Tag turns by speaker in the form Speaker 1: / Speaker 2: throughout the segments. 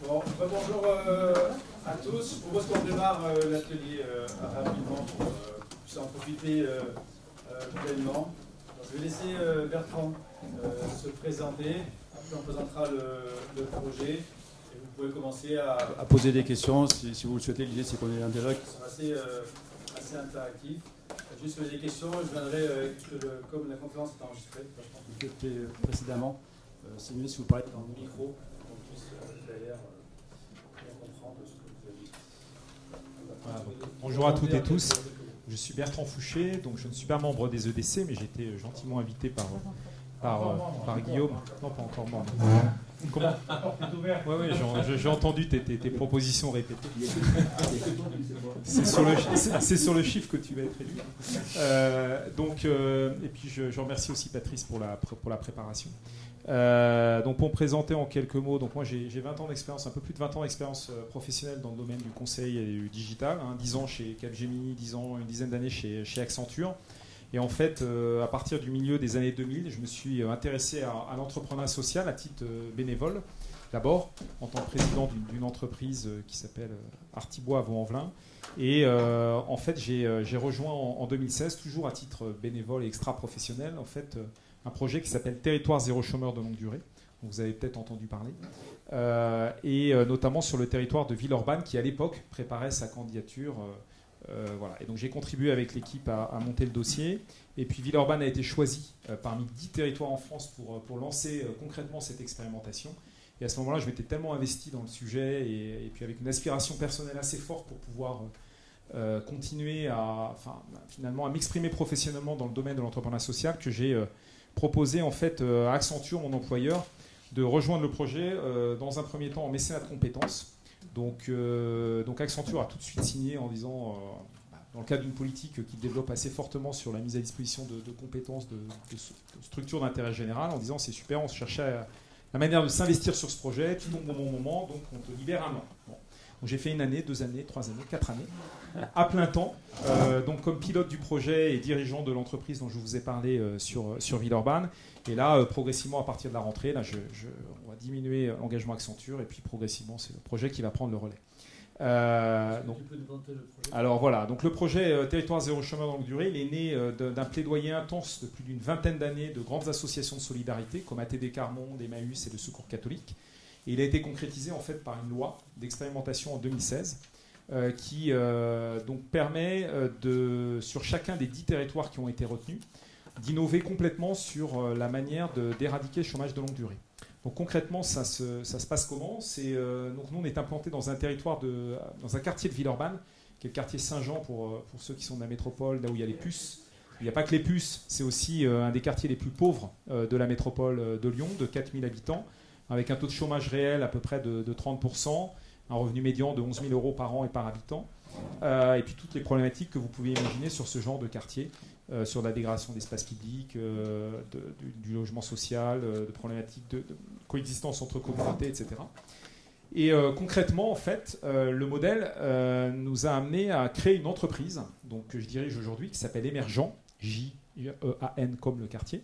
Speaker 1: Bon, bonjour à tous. Je propose qu'on démarre l'atelier rapidement pour puisse en profiter pleinement. Je vais laisser Bertrand se présenter. Après, on présentera le projet. Et vous pouvez commencer à poser des questions si vous le souhaitez. L'idée, c'est qu'on ait un dialogue qui sera assez interactif. Juste des questions. Je viendrai, comme la conférence est enregistrée, je pense que vous l'avez précédemment, c'est mieux si vous parlez dans le micro. Derrière, comprendre ce que vous avez dit.
Speaker 2: Voilà, bonjour à toutes et tous. Je suis Bertrand Fouché, donc je ne suis pas membre des EDC, mais j'ai été gentiment invité par Guillaume. Non, pas encore membre. Comment ? Oui, j'ai entendu tes propositions répétées. C'est sur le chiffre que tu vas être réduit. Et puis je remercie aussi Patrice pour la préparation. Donc pour me présenter en quelques mots, donc moi j'ai 20 ans d'expérience, un peu plus de 20 ans d'expérience professionnelle dans le domaine du conseil et du digital, 10 ans chez Capgemini, 10 ans, une dizaine d'années chez Accenture. Et en fait, à partir du milieu des années 2000, je me suis intéressé à l'entrepreneuriat social à titre bénévole. D'abord, en tant que président d'une entreprise qui s'appelle Artibois à Vaux-en-Velin. Et en fait, j'ai rejoint en 2016, toujours à titre bénévole et extra-professionnel, en fait, un projet qui s'appelle Territoire zéro chômeur de longue durée. Donc, vous avez peut-être entendu parler. Et notamment sur le territoire de Villeurbanne, qui à l'époque préparait sa candidature. Voilà. Et donc j'ai contribué avec l'équipe à monter le dossier. Et puis Villeurbanne a été choisi parmi 10 territoires en France pour lancer concrètement cette expérimentation. Et à ce moment-là, je m'étais tellement investi dans le sujet et puis avec une aspiration personnelle assez forte pour pouvoir continuer finalement à m'exprimer professionnellement dans le domaine de l'entrepreneuriat social que j'ai proposé en fait à Accenture, mon employeur, de rejoindre le projet dans un premier temps en mécénat de compétences. Donc Accenture a tout de suite signé en disant, dans le cadre d'une politique qui développe assez fortement sur la mise à disposition de compétences, de structures d'intérêt général, en disant c'est super, on se cherchait la manière de s'investir sur ce projet, tu tombes au bon moment, donc on te libère un an. Bon. Donc j'ai fait 1 année, 2 années, 3 années, 4 années, à plein temps, donc comme pilote du projet et dirigeant de l'entreprise dont je vous ai parlé sur Villeurbanne. Et là, progressivement, à partir de la rentrée, là, on va diminuer l'engagement Accenture et puis progressivement, c'est le projet qui va prendre le relais. Alors voilà, donc le projet Territoire zéro chômeur de longue durée, il est né d'un plaidoyer intense de plus d'une vingtaine d'années de grandes associations de solidarité comme ATD Quart Monde, Emmaüs et le Secours catholique. Et il a été concrétisé en fait par une loi d'expérimentation en 2016 qui donc permet sur chacun des 10 territoires qui ont été retenus d'innover complètement sur la manière d'éradiquer le chômage de longue durée. Donc concrètement, ça se passe comment ? Donc nous, on est implanté dans un territoire, dans un quartier de Villeurbanne, qui est le quartier Saint-Jean pour ceux qui sont de la métropole, là où il y a les puces. Il n'y a pas que les puces, c'est aussi un des quartiers les plus pauvres de la métropole de Lyon, de 4000 habitants, avec un taux de chômage réel à peu près de 30%, un revenu médian de 11 000 euros par an et par habitant, et puis toutes les problématiques que vous pouvez imaginer sur ce genre de quartier. Sur la dégradation d'espace public, du logement social, de problématiques de coexistence entre communautés, etc. Et concrètement, en fait, le modèle nous a amené à créer une entreprise donc, que je dirige aujourd'hui, qui s'appelle Émergent, J-E-A-N comme le quartier,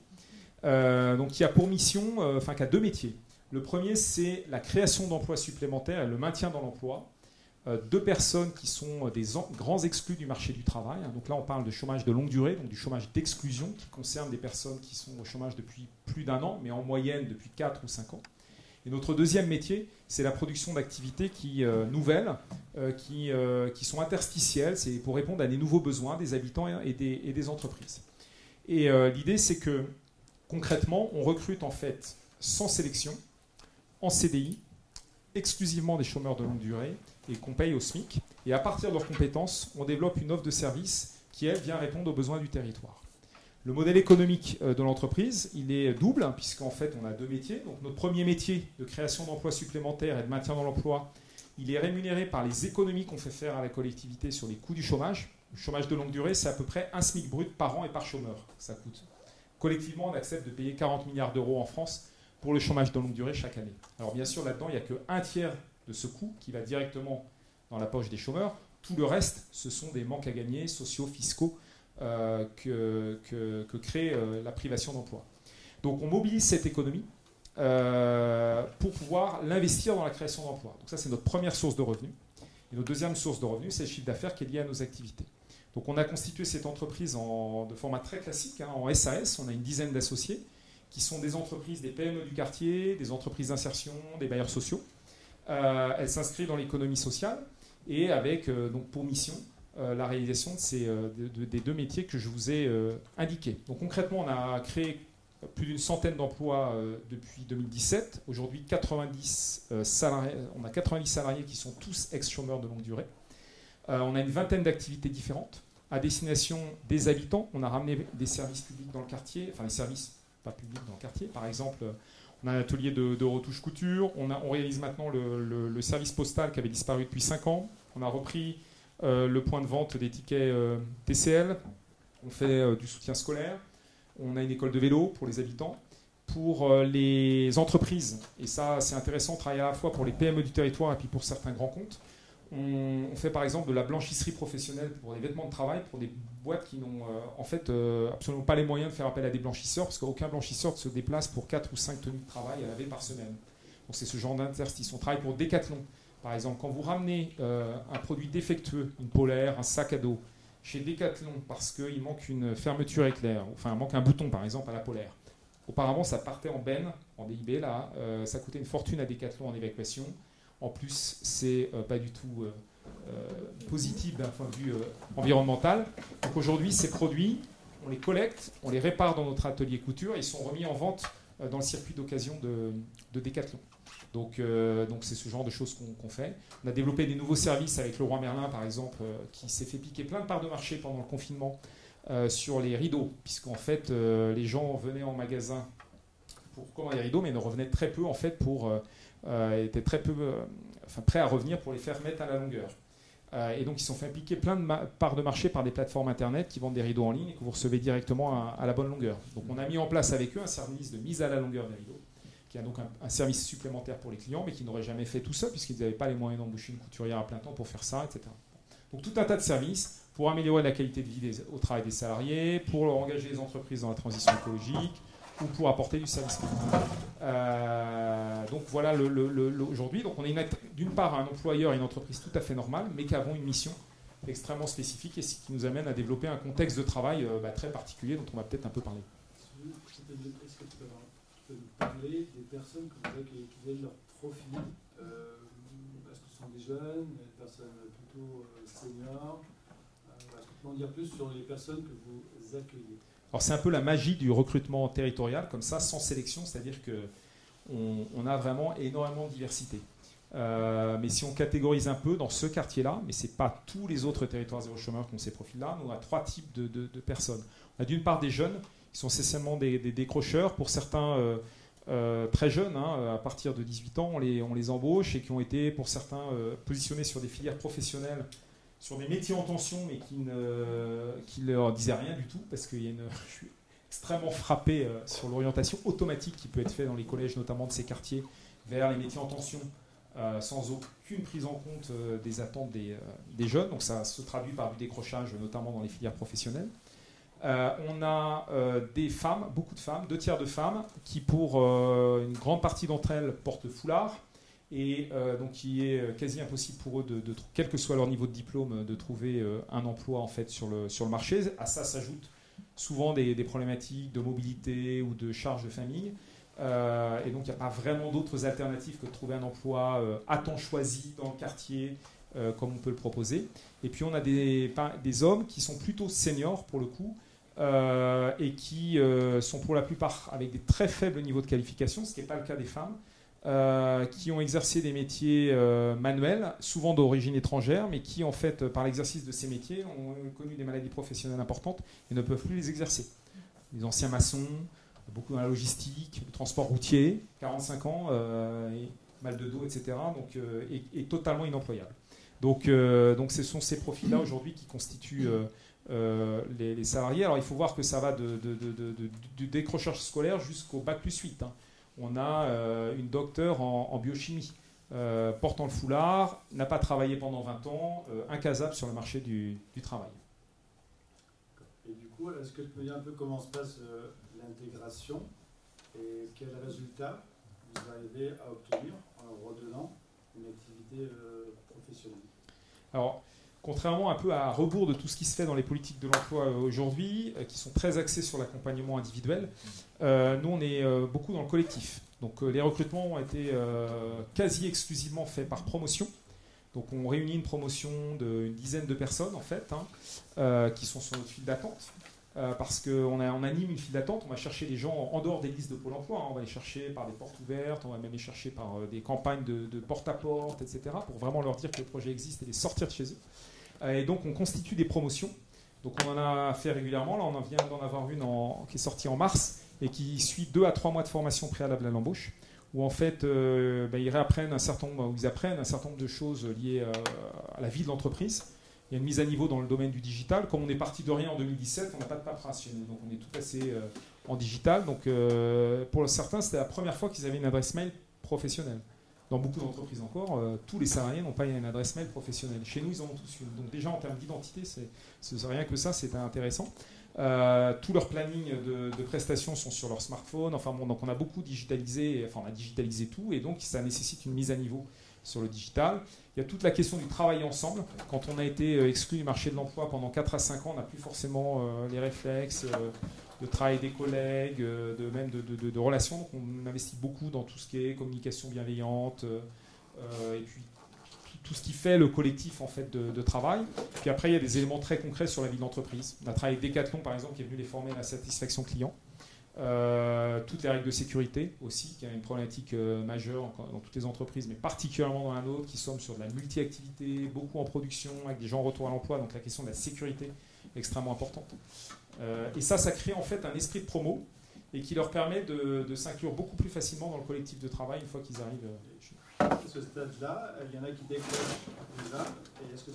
Speaker 2: donc qui a pour mission, qui a 2 métiers. Le premier, c'est la création d'emplois supplémentaires et le maintien dans l'emploi. 2 personnes qui sont des grands exclus du marché du travail. Donc là, on parle de chômage de longue durée, donc du chômage d'exclusion qui concerne des personnes qui sont au chômage depuis plus d'1 an, mais en moyenne depuis 4 ou 5 ans. Et notre deuxième métier, c'est la production d'activités nouvelles, qui sont interstitielles, c'est pour répondre à des nouveaux besoins des habitants et des entreprises. Et l'idée, c'est que concrètement, on recrute en fait sans sélection, en CDI, exclusivement des chômeurs de longue durée, et qu'on paye au SMIC. Et à partir de leurs compétences, on développe une offre de service qui, elle, vient répondre aux besoins du territoire. Le modèle économique de l'entreprise, il est double, puisqu'en fait, on a 2 métiers. Donc, notre premier métier de création d'emplois supplémentaires et de maintien dans l'emploi, il est rémunéré par les économies qu'on fait faire à la collectivité sur les coûts du chômage. Le chômage de longue durée, c'est à peu près 1 SMIC brut par an et par chômeur. Ça coûte. Collectivement, on accepte de payer 40 milliards d'euros en France pour le chômage de longue durée chaque année. Alors, bien sûr, là-dedans, il n'y a qu'un tiers de ce coût qui va directement dans la poche des chômeurs. Tout le reste, ce sont des manques à gagner sociaux, fiscaux que crée la privation d'emploi. Donc on mobilise cette économie pour pouvoir l'investir dans la création d'emplois. Donc ça, c'est notre première source de revenus. Et notre deuxième source de revenus, c'est le chiffre d'affaires qui est lié à nos activités. Donc on a constitué cette entreprise de format très classique, en SAS. On a une dizaine d'associés qui sont des entreprises, des PME du quartier, des entreprises d'insertion, des bailleurs sociaux. Elle s'inscrit dans l'économie sociale et avec donc pour mission la réalisation des deux métiers que je vous ai indiqués. Donc concrètement, on a créé plus d'une centaine d'emplois depuis 2017. Aujourd'hui, 90 salariés, on a 90 salariés qui sont tous ex-chômeurs de longue durée. On a une vingtaine d'activités différentes à destination des habitants. On a ramené des services publics dans le quartier, enfin des services pas publics dans le quartier. Par exemple, on a un atelier de retouche couture. On réalise maintenant le service postal qui avait disparu depuis 5 ans. On a repris le point de vente des tickets TCL. On fait du soutien scolaire. On a une école de vélo pour les habitants. Pour les entreprises, et ça c'est intéressant, on travaille à la fois pour les PME du territoire et puis pour certains grands comptes. On fait par exemple de la blanchisserie professionnelle pour des vêtements de travail, pour des boîtes qui n'ont en fait absolument pas les moyens de faire appel à des blanchisseurs, parce qu'aucun blanchisseur ne se déplace pour 4 ou 5 tenues de travail à laver par semaine. Donc c'est ce genre d'interstice. On travaille pour Decathlon. Par exemple, quand vous ramenez un produit défectueux, une polaire, un sac à dos, chez Decathlon, parce qu'il manque une fermeture éclair, enfin il manque un bouton par exemple à la polaire. Auparavant, ça partait en benne, en DIB, là, ça coûtait une fortune à Decathlon en évacuation. En plus, c'est pas du tout positif d'un point de vue environnemental. Donc aujourd'hui, ces produits, on les collecte, on les répare dans notre atelier couture et ils sont remis en vente dans le circuit d'occasion de Decathlon. Donc c'est ce genre de choses qu'on fait. On a développé des nouveaux services avec Leroy Merlin, par exemple, qui s'est fait piquer plein de parts de marché pendant le confinement sur les rideaux, puisqu'en fait, les gens venaient en magasin pour commander des rideaux, mais ne revenaient très peu, en fait, étaient très peu prêts à revenir pour les faire mettre à la longueur. Et donc, ils se sont fait piquer plein de parts de marché par des plateformes Internet qui vendent des rideaux en ligne et que vous recevez directement à la bonne longueur. Donc, on a mis en place avec eux un service de mise à la longueur des rideaux, qui a donc un service supplémentaire pour les clients, mais qui n'aurait jamais fait tout ça, puisqu'ils n'avaient pas les moyens d'embaucher une couturière à plein temps pour faire ça, etc. Donc, tout un tas de services pour améliorer la qualité de vie au travail des salariés, pour engager les entreprises dans la transition écologique, ou pour apporter du service public. Donc voilà aujourd'hui. Donc on est d'une part un employeur et une entreprise tout à fait normale, mais qui avons une mission extrêmement spécifique et ce qui nous amène à développer un contexte de travail très particulier dont on va peut-être un peu parler.
Speaker 3: Est-ce que tu peux nous parler des personnes que vous accueillez, quel est leur profil? Est-ce que ce sont des jeunes, des personnes plutôt seniors? Est-ce que tu peux en dire plus sur les personnes que vous accueillez?
Speaker 2: Alors c'est un peu la magie du recrutement territorial, comme ça, sans sélection, c'est-à-dire qu'on a vraiment énormément de diversité. Mais si on catégorise un peu dans ce quartier-là, mais ce n'est pas tous les autres territoires zéro chômeur qui ont ces profils-là, nous on a 3 types de personnes. On a d'une part des jeunes, qui sont essentiellement des décrocheurs, pour certains très jeunes, à partir de 18 ans, on les embauche et qui ont été pour certains positionnés sur des filières professionnelles, sur des métiers en tension, mais qui ne leur disaient rien du tout, parce que je suis extrêmement frappé sur l'orientation automatique qui peut être faite dans les collèges, notamment de ces quartiers, vers les métiers en tension, sans aucune prise en compte des attentes des jeunes. Donc ça se traduit par du décrochage, notamment dans les filières professionnelles. On a des femmes, beaucoup de femmes, 2 tiers de femmes, qui pour une grande partie d'entre elles portent foulard, et donc il est quasi impossible pour eux, quel que soit leur niveau de diplôme, de trouver un emploi en fait sur le marché. À ça s'ajoutent souvent des problématiques de mobilité ou de charges de famille. Et donc il n'y a pas vraiment d'autres alternatives que de trouver un emploi à temps choisi dans le quartier, comme on peut le proposer. Et puis on a des hommes qui sont plutôt seniors pour le coup, et qui sont pour la plupart avec des très faibles niveaux de qualification, ce qui n'est pas le cas des femmes, qui ont exercé des métiers manuels, souvent d'origine étrangère, mais qui, en fait, par l'exercice de ces métiers, ont connu des maladies professionnelles importantes et ne peuvent plus les exercer. Les anciens maçons, beaucoup dans la logistique, le transport routier, 45 ans, et mal de dos, etc., donc, et totalement inemployable. Donc ce sont ces profils-là aujourd'hui qui constituent les salariés. Alors il faut voir que ça va du décrochage scolaire jusqu'au bac plus 8. On a une docteure en biochimie, portant le foulard, n'a pas travaillé pendant 20 ans, incasable sur le marché du travail.
Speaker 3: Et du coup, est-ce que tu peux dire un peu comment se passe l'intégration et quels résultats vous arrivez à obtenir en leur redonnant une activité professionnelle?
Speaker 2: Alors, contrairement un peu à rebours de tout ce qui se fait dans les politiques de l'emploi aujourd'hui, qui sont très axées sur l'accompagnement individuel, nous on est beaucoup dans le collectif. Donc les recrutements ont été quasi exclusivement faits par promotion. Donc on réunit une promotion d'une dizaine de personnes en fait, qui sont sur notre file d'attente. Parce qu'on anime une file d'attente, on va chercher les gens en dehors des listes de Pôle emploi, on va les chercher par des portes ouvertes, on va même les chercher par des campagnes de porte-à-porte, etc., pour vraiment leur dire que le projet existe et les sortir de chez eux. Et donc on constitue des promotions. Donc on en a fait régulièrement, là on vient d'en avoir une qui est sortie en mars et qui suit 2 à 3 mois de formation préalable à l'embauche, où en fait ils apprennent un certain nombre de choses liées à la vie de l'entreprise. Il y a une mise à niveau dans le domaine du digital. Comme on est parti de rien en 2017, on n'a pas de paperasse chez nous, donc on est tout passé en digital. Donc pour certains, c'était la première fois qu'ils avaient une adresse mail professionnelle. Dans beaucoup d'entreprises encore, tous les salariés n'ont pas une adresse mail professionnelle. Chez nous, ils en ont tous une. Donc déjà en termes d'identité, c'est rien que ça, c'est intéressant. Tous leurs plannings de prestations sont sur leur smartphone. Enfin bon, donc on a beaucoup digitalisé, enfin on a digitalisé tout, et donc ça nécessite une mise à niveau sur le digital. Il y a toute la question du travail ensemble. Quand on a été exclu du marché de l'emploi pendant 4 à 5 ans, on n'a plus forcément les réflexes de travail des collègues, de relations. Donc on investit beaucoup dans tout ce qui est communication bienveillante, et puis tout ce qui fait le collectif en fait, de travail. Puis après, il y a des éléments très concrets sur la vie de l'entreprise. On a travaillé avec Decathlon, par exemple, qui est venu les former à la satisfaction client. Toutes les règles de sécurité aussi, qui est une problématique majeure dans toutes les entreprises, mais particulièrement dans la nôtre, qui sommes sur de la multi-activité, beaucoup en production, avec des gens en retour à l'emploi, donc la question de la sécurité est extrêmement importante. Et ça crée en fait un esprit de promo et qui leur permet de s'inclure beaucoup plus facilement dans le collectif de travail une fois qu'ils arrivent chez nous.
Speaker 3: À ce stade-là, il y en a qui décrochent déjà, et est-ce que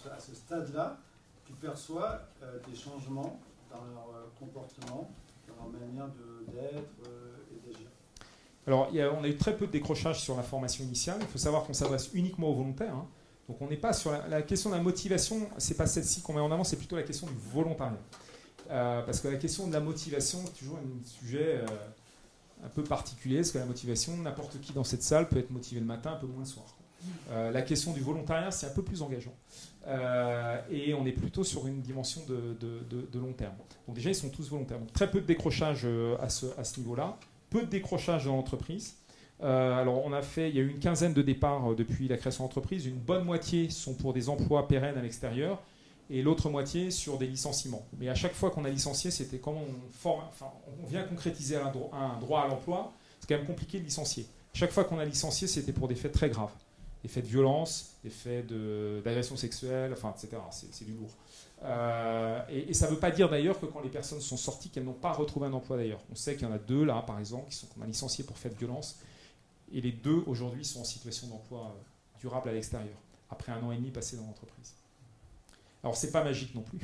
Speaker 3: à ce stade-là, tu perçois des changements dans leur comportement, dans leur manière d'être et d'agir?
Speaker 2: Alors, on a eu très peu de décrochage sur la formation initiale. Il faut savoir qu'on s'adresse uniquement aux volontaires. Donc, on n'est pas sur la question de la motivation, c'est pas celle-ci qu'on met en avant, c'est plutôt la question du volontariat. Parce que la question de la motivation, c'est toujours un sujet un peu particulier, parce que la motivation, n'importe qui dans cette salle peut être motivé le matin, un peu moins le soir. La question du volontariat, c'est un peu plus engageant. Et on est plutôt sur une dimension de long terme. Donc déjà, ils sont tous volontaires. Donc très peu de décrochage à ce niveau-là, peu de décrochage dans l'entreprise. Alors il y a eu une quinzaine de départs depuis la création d'entreprise. Une bonne moitié sont pour des emplois pérennes à l'extérieur et l'autre moitié sur des licenciements. Mais à chaque fois qu'on a licencié, c'était comment on vient concrétiser un droit à l'emploi. C'est quand même compliqué de licencier. Chaque fois qu'on a licencié, c'était pour des faits très graves. Des faits de violence, des faits d'agression sexuelle, enfin, etc. C'est du lourd. Et ça ne veut pas dire d'ailleurs que quand les personnes sont sorties, qu'elles n'ont pas retrouvé un emploi d'ailleurs. On sait qu'il y en a 2 là, par exemple, qu'on a licenciés pour faits de violence. Et les 2 aujourd'hui sont en situation d'emploi durable à l'extérieur, après 1 an et demi passé dans l'entreprise. Alors, ce n'est pas magique non plus.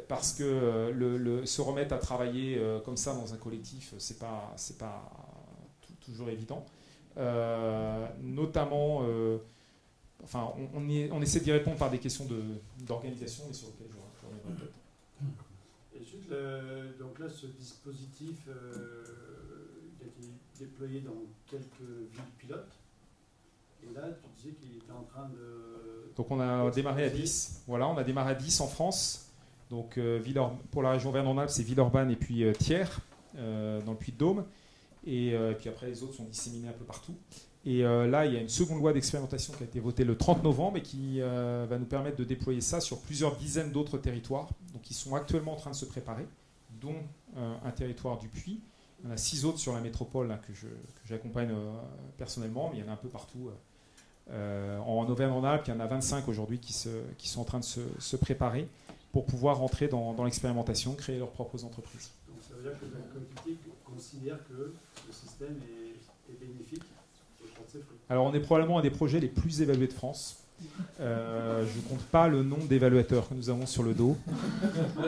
Speaker 2: Parce que se remettre à travailler comme ça dans un collectif, c'est pas toujours évident. Notamment, on essaie d'y répondre par des questions d'organisation, mais sur lesquelles je reviendrai peut-être.
Speaker 3: Et juste, donc là, ce dispositif, il a été déployé dans quelques villes pilotes. Et là, tu disais qu'il était en train de...
Speaker 2: Donc on a démarré à 10. Voilà, on a démarré à 10 en France. Donc pour la région Auvergne-Rhône-Alpes, c'est Villeurbanne et puis Thiers, dans le Puy-de-Dôme. Et puis après, les autres sont disséminés un peu partout. Et là, il y a une seconde loi d'expérimentation qui a été votée le 30 novembre et qui va nous permettre de déployer ça sur plusieurs dizaines d'autres territoires. Donc ils sont actuellement en train de se préparer, dont un territoire du Puy. Il y en a 6 autres sur la métropole là, que j'accompagne personnellement, mais il y en a un peu partout. En Auvergne-Rhône-Alpes, il y en a 25 aujourd'hui qui sont en train de se préparer pour pouvoir rentrer dans l'expérimentation, créer leurs propres entreprises.
Speaker 3: Donc ça veut dire que la collectivité considère que le système est bénéfique et porte ses fruits.
Speaker 2: Alors on est probablement un des projets les plus évalués de France. Je ne compte pas le nombre d'évaluateurs que nous avons sur le dos.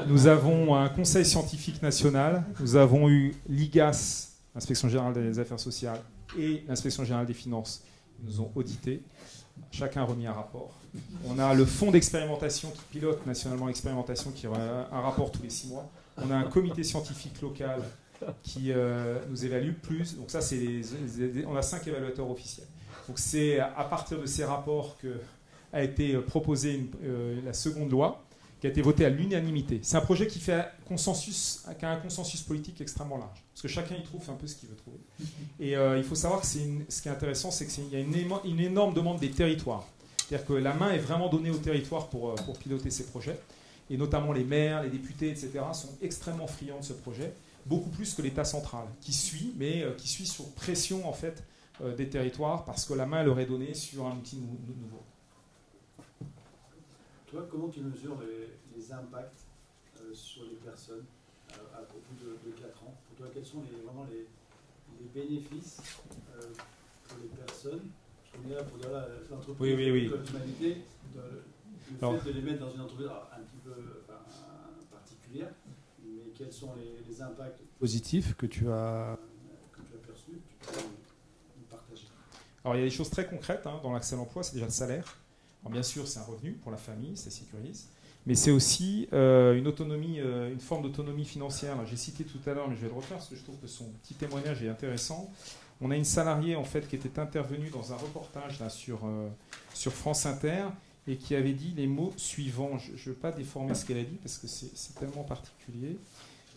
Speaker 2: Nous avons un conseil scientifique national, nous avons eu l'IGAS, l'Inspection générale des affaires sociales, et l'Inspection générale des finances. Ils nous ont audité, chacun a remis un rapport. On a le fonds d'expérimentation qui pilote nationalement l'expérimentation, qui remet un rapport tous les 6 mois. On a un comité scientifique local qui nous évalue plus. Donc ça, on a 5 évaluateurs officiels. Donc c'est à partir de ces rapports qu'a été proposée la seconde loi, qui a été votée à l'unanimité. C'est un projet qui a un consensus politique extrêmement large, parce que chacun y trouve un peu ce qu'il veut trouver. Et il faut savoir que ce qui est intéressant, c'est qu'il y a une énorme demande des territoires. C'est-à-dire que la main est vraiment donnée aux territoires pour piloter ces projets. Et notamment les maires, les députés, etc. sont extrêmement friands de ce projet, beaucoup plus que l'État central, qui suit, mais qui suit sur pression en fait des territoires, parce que la main leur est donnée sur un outil nouveau.
Speaker 3: Toi, comment tu mesures les impacts sur les personnes au bout de 4 ans? Pour toi, quels sont vraiment les bénéfices pour les personnes? On est là pour dire l'entreprise de l'humanité, le fait de les mettre dans une entreprise un petit peu particulière, mais quels sont les impacts positifs que tu as perçus, que tu peux nous partager?
Speaker 2: Alors il y a des choses très concrètes dans l'accès à l'emploi, c'est déjà le salaire. Alors, bien sûr, c'est un revenu pour la famille, ça sécurise, mais c'est aussi une autonomie, une forme d'autonomie financière. J'ai cité tout à l'heure, mais je vais le refaire parce que je trouve que son petit témoignage est intéressant. On a une salariée en fait qui était intervenue dans un reportage là, sur France Inter et qui avait dit les mots suivants. Je ne veux pas déformer ce qu'elle a dit parce que c'est tellement particulier.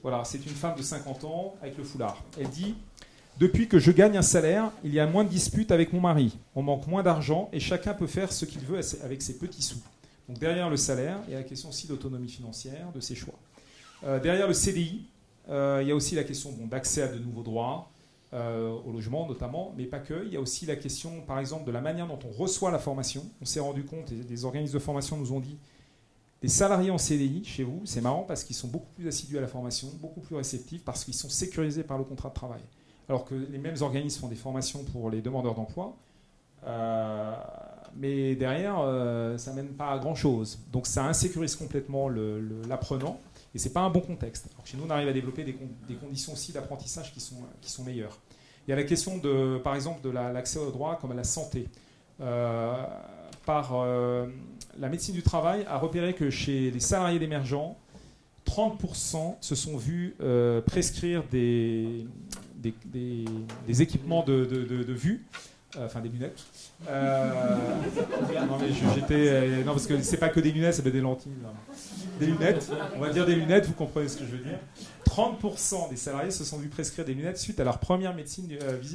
Speaker 2: Voilà, c'est une femme de 50 ans avec le foulard. Elle dit « Depuis que je gagne un salaire, il y a moins de disputes avec mon mari. On manque moins d'argent et chacun peut faire ce qu'il veut avec ses petits sous. » Donc derrière le salaire, il y a la question aussi d'autonomie financière, de ses choix. Derrière le CDI, il y a aussi la question d'accès à de nouveaux droits, au logement notamment, mais pas que. Il y a aussi la question, par exemple, de la manière dont on reçoit la formation. On s'est rendu compte, et des organismes de formation nous ont dit, des salariés en CDI chez vous, c'est marrant parce qu'ils sont beaucoup plus assidus à la formation, beaucoup plus réceptifs, parce qu'ils sont sécurisés par le contrat de travail. Alors que les mêmes organismes font des formations pour les demandeurs d'emploi, mais derrière, ça ne mène pas à grand-chose. Donc ça insécurise complètement l'apprenant, et ce n'est pas un bon contexte. Alors chez nous, on arrive à développer des conditions aussi d'apprentissage qui sont meilleures. Il y a la question, par exemple, de l'accès aux droits comme à la santé. La médecine du travail a repéré que chez les salariés d'émergents, 30% se sont vus prescrire des équipements de vue, enfin des lunettes. Non, parce que c'est pas que des lunettes, c'est des lentilles. Là. Des lunettes, on va dire des lunettes, vous comprenez ce que je veux dire. 30% des salariés se sont vus prescrire des lunettes suite à leur première visite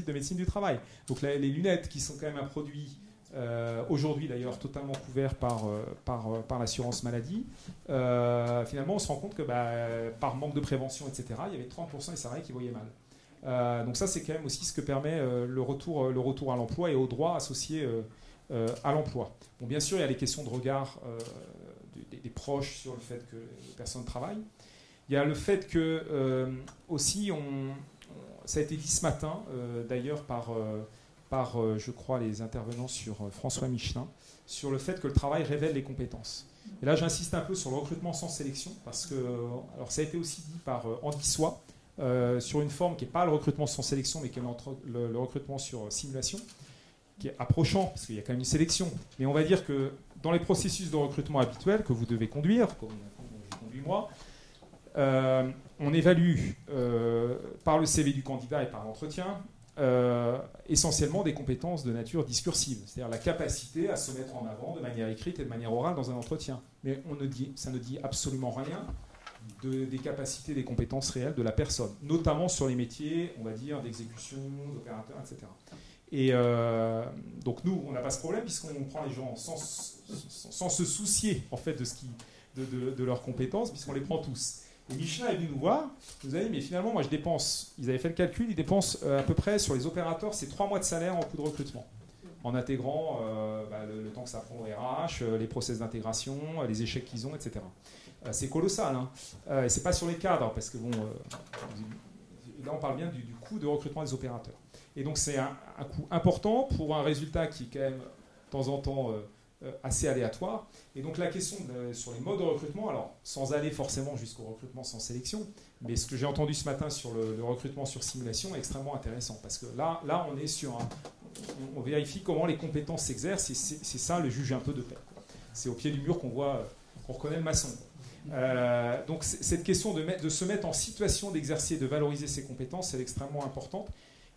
Speaker 2: de médecine du travail. Donc les lunettes, qui sont quand même un produit aujourd'hui d'ailleurs totalement couvert par l'assurance maladie, finalement on se rend compte que par manque de prévention, etc., il y avait 30% des salariés qui voyaient mal. Donc ça c'est quand même aussi ce que permet le retour à l'emploi et aux droits associés à l'emploi. Bon, bien sûr il y a les questions de regard des proches sur le fait que les personnes travaillent. Il y a le fait que aussi ça a été dit ce matin d'ailleurs par je crois, les intervenants sur François Michelin, sur le fait que le travail révèle les compétences. Et là, j'insiste un peu sur le recrutement sans sélection, parce que ça a été aussi dit par Andy Soie, sur une forme qui n'est pas le recrutement sans sélection, mais qui est le recrutement sur simulation, qui est approchant, parce qu'il y a quand même une sélection. Mais on va dire que dans les processus de recrutement habituels que vous devez conduire, comme je conduis moi, on évalue par le CV du candidat et par l'entretien, essentiellement des compétences de nature discursive, c'est-à-dire la capacité à se mettre en avant de manière écrite et de manière orale dans un entretien. Mais ça ne dit absolument rien des capacités, des compétences réelles de la personne, notamment sur les métiers, on va dire, d'exécution, d'opérateur, etc. Et donc nous, on n'a pas ce problème puisqu'on prend les gens sans se soucier en fait de leurs compétences, puisqu'on les prend tous. Et Michelin est venu nous voir, il nous a dit, mais finalement, moi je dépense, ils avaient fait le calcul, ils dépensent à peu près sur les opérateurs, c'est 3 mois de salaire en coût de recrutement, en intégrant le temps que ça prend au RH, les process d'intégration, les échecs qu'ils ont, etc. C'est colossal, hein. Et c'est pas sur les cadres, parce que bon, là on parle bien du coût de recrutement des opérateurs. Et donc c'est un coût important pour un résultat qui est quand même, de temps en temps, assez aléatoire. Et donc la question sur les modes de recrutement, alors sans aller forcément jusqu'au recrutement sans sélection, mais ce que j'ai entendu ce matin sur le recrutement sur simulation est extrêmement intéressant, parce que là on est sur on vérifie comment les compétences s'exercent, et c'est ça le juge un peu de paix. C'est au pied du mur qu'on reconnaît le maçon. Donc cette question de se mettre en situation d'exercer, de valoriser ses compétences, elle est extrêmement importante.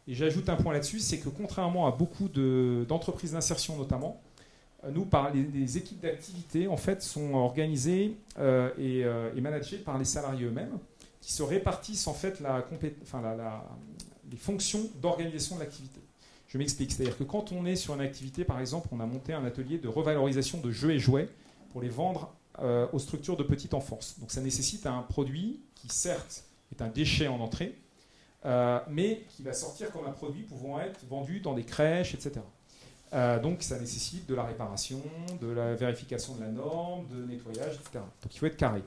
Speaker 2: Et j'ajoute un point là-dessus, c'est que contrairement à beaucoup d'entreprises d'insertion notamment, nous, les équipes d'activité, en fait, sont organisées et managées par les salariés eux-mêmes, qui se répartissent en fait les fonctions d'organisation de l'activité. Je m'explique, c'est-à-dire que quand on est sur une activité, par exemple, on a monté un atelier de revalorisation de jeux et jouets pour les vendre aux structures de petite enfance. Donc ça nécessite un produit qui, certes, est un déchet en entrée, mais qui va sortir comme un produit pouvant être vendu dans des crèches, etc. Donc ça nécessite de la réparation, de la vérification de la norme, de nettoyage, etc. Donc il faut être carré.